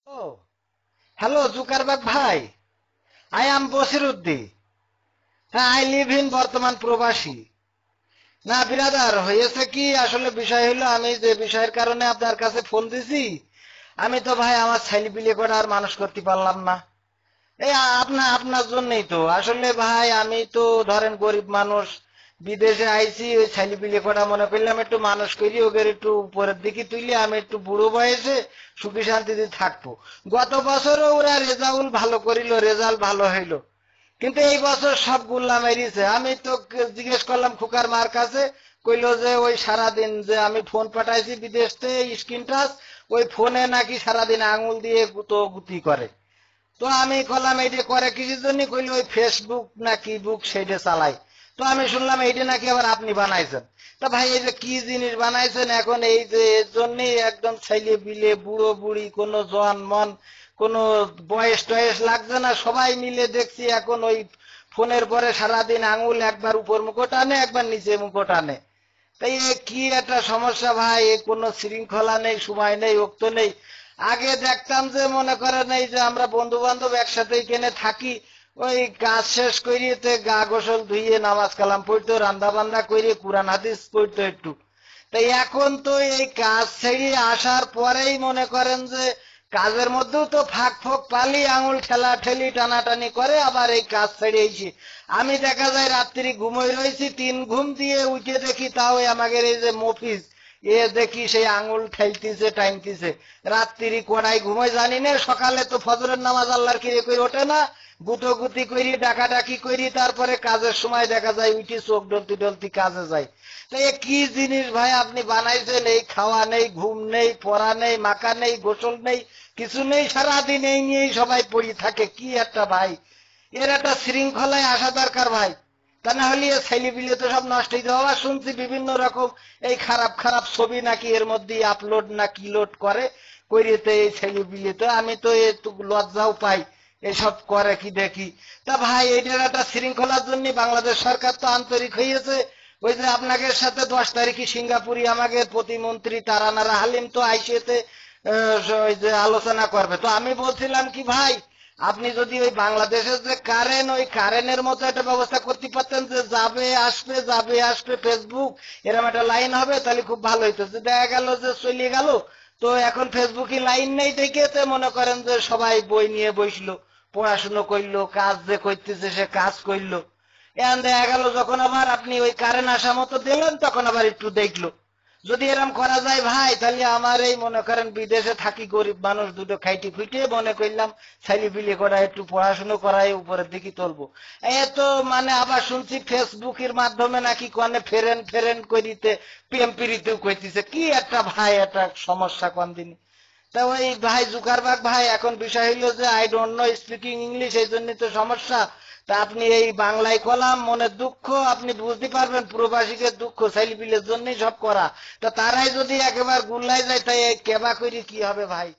Oh, hello, Zuckerberg ভাই। I am বসিরউদ্দি। হ্যাঁ, I live in বর্তমান প্রবাসী। না বিরাদার, হয়েছে কি আসলে বিষয় হলো আমি যে বিষয়ের কারণে আপনার কাছে ফোন দিছি, আমি তো ভাই আমার ছেলে পিলে করে আর মানুষ করতে পারলাম না। এই আপনার জন্যই তো আসলে ভাই, আমি তো ধরেন গরিব মানুষ, বিদেশে আইছি, ওই ছেলে পিলে করা মনে করলাম একটু মানুষ করি, ওদের একটু উপরের দিকে তুইলে আমি একটু বুড়ো বয়সে সুখী শান্তিতে থাকবো। গত বছরও ওরা রেজাল্ট ভালো করিল, রেজাল্ট ভালো হইলো, কিন্তু এই বছর সব গুল্লা মেরিছে। আমি তো জিজ্ঞেস করলাম খুকার মার কাছে, কইলো যে ওই সারাদিন যে আমি ফোন পাঠাইছি বিদেশ থেকে স্ক্রিন টাচ, ওই ফোনে নাকি সারাদিন আঙুল দিয়ে গুতো গুতি করে। তো আমি কলাম এইটা করে কিসের জন্য, কইলো ওই ফেসবুক না কি বুক সেইটা চালাই। তো আমি শুনলাম এইটা নাকি আবার আপনি বানাইছেন। তা ভাই এই যে কি জিনিস বানাইছেন এখন, এই যে এর জন্যই একদম ছেলে বিলে বুড়ো বুড়ি কোনো জন মন কোনো বয়স টয়স লাগছে না, সবাই মিলে দেখছি এখন ওই ফোনের পরে সারাদিন আঙুল একবার উপর মুখো টানে একবার নিচে মুখো টানে। তাই এ কি একটা সমস্যা ভাই, এ কোনো শৃঙ্খলা নেই, সময় নেই, ওক্ত নেই। আগে দেখতাম যে মনে করেন এই যে আমরা বন্ধু বান্ধব একসাথে এখানে থাকি, ওই কাজ শেষ করিয়ে গা গোসল ধুইয়ে নামাজ কালাম পড়তো, রান্না বান্না করিয়ে কোরআন হাদিস পড়তো একটু। তাই এখন তো এই কাজ ছেড়ে আসার পরেই মনে করেন যে কাজের মধ্যেও তো ফাঁক ফোক পালি, আঙুল ঠেলা ঠেলি টানাটানি করে, আবার এই কাজ ছেড়েছি। আমি দেখা যায় রাত্রি ঘুমোই রয়েছি, 3 ঘুম দিয়ে উঠে দেখি তাও আমাদের এই যে মফিজ, এ দেখি সেই আঙুল ঠেলতিছে টাইমতিছে। রাত্রি কোনায় ঘুমোই জানি না, সকালে তো ফজরের নামাজ আল্লাহর কিরে করে ওঠে না, গুতোগুতি করি ডাকাডাকি করি, তারপরে কাজের সময় দেখা যায় উঠি চোখ ডলতি ডলতি কাজে যায়। তো এ কি জিনিস ভাই আপনি বানাইছেন, এই খাওয়া নেই, ঘুম নেই, পড়া নেই, মাখা নেই, গোসল নেই, কিছু নেই, সারাদিন এই নিয়েই সবাই পড়ি থাকে, কি একটা ভাই। এর একটা শৃঙ্খলায় আসা দরকার ভাই, তা না হলে ছেলে পিলে তো সব নষ্ট হয়ে যাওয়া। শুনছি বিভিন্ন রকম এই খারাপ খারাপ ছবি নাকি এর মধ্যে আপলোড না কি লোড করে করিয়েতে এই ছেলে পিলে, তো আমি তো একটু লজ্জাও পাই এসব করে কি দেখি। তা ভাই এটার একটা শৃঙ্খলার জন্য বাংলাদেশ সরকার তো আন্তরিক হয়েছে। ওই যে আপনাদের সাথে 10 তারিখে সিঙ্গাপুরি আমাদের প্রতিমন্ত্রী তারানারা হালিম তো আইসিতে ওই যে আলোচনা করবে। তো আমি বলছিলাম কি ভাই, আপনি যদি ওই বাংলাদেশের যে কারেন্ট, ওই কারেন্টের মতো একটা ব্যবস্থা করতে পারতেন যে যাবে আসবে যাবে আসবে ফেসবুক, এরকম একটা লাইন হবে, তাহলে খুব ভালো হইতো। যে দেখা গেল যে চলে গেল, তো এখন ফেসবুকে লাইন নেই দেখে মনে করেন যে সবাই বই নিয়ে বসলো, পড়াশুনো করলো, কাজ যে করতেছে সে কাজ করলো। এখন দেখা গেল যখন আবার আপনি ওই কারেন্ট আসা মতো দিলেন, তখন আবার একটু দেখলো। যদি এরকম করা যায় ভাই, তাহলে আমার এই মনে করেন বিদেশে থাকি গরিব মানুষ, দুটো খাইটি খুঁটে মনে করলাম ছেলে পিলে করা একটু পড়াশুনো করাই উপরের দিকে তুলবো। এত মানে আবার শুনছি ফেসবুকের মাধ্যমে নাকি কনে ফেরেন ফেরেন করিতে প্রেম প্রীতিও করতেছে, কি একটা ভাই একটা সমস্যা কোন দিন। তা ওই ভাই জুকারবার্গ ভাই, এখন বিষয় হইলো যে I don't know speaking English, এই জন্য তো সমস্যা। তা আপনি এই বাংলায় কলাম মনের দুঃখ, আপনি বুঝতে পারবেন প্রবাসীদের দুঃখ, ছেলেপিলের জন্যই সব করা। তা তারাই যদি একেবারে গুল্লাই যায়, তাই কেবা করি কি হবে ভাই।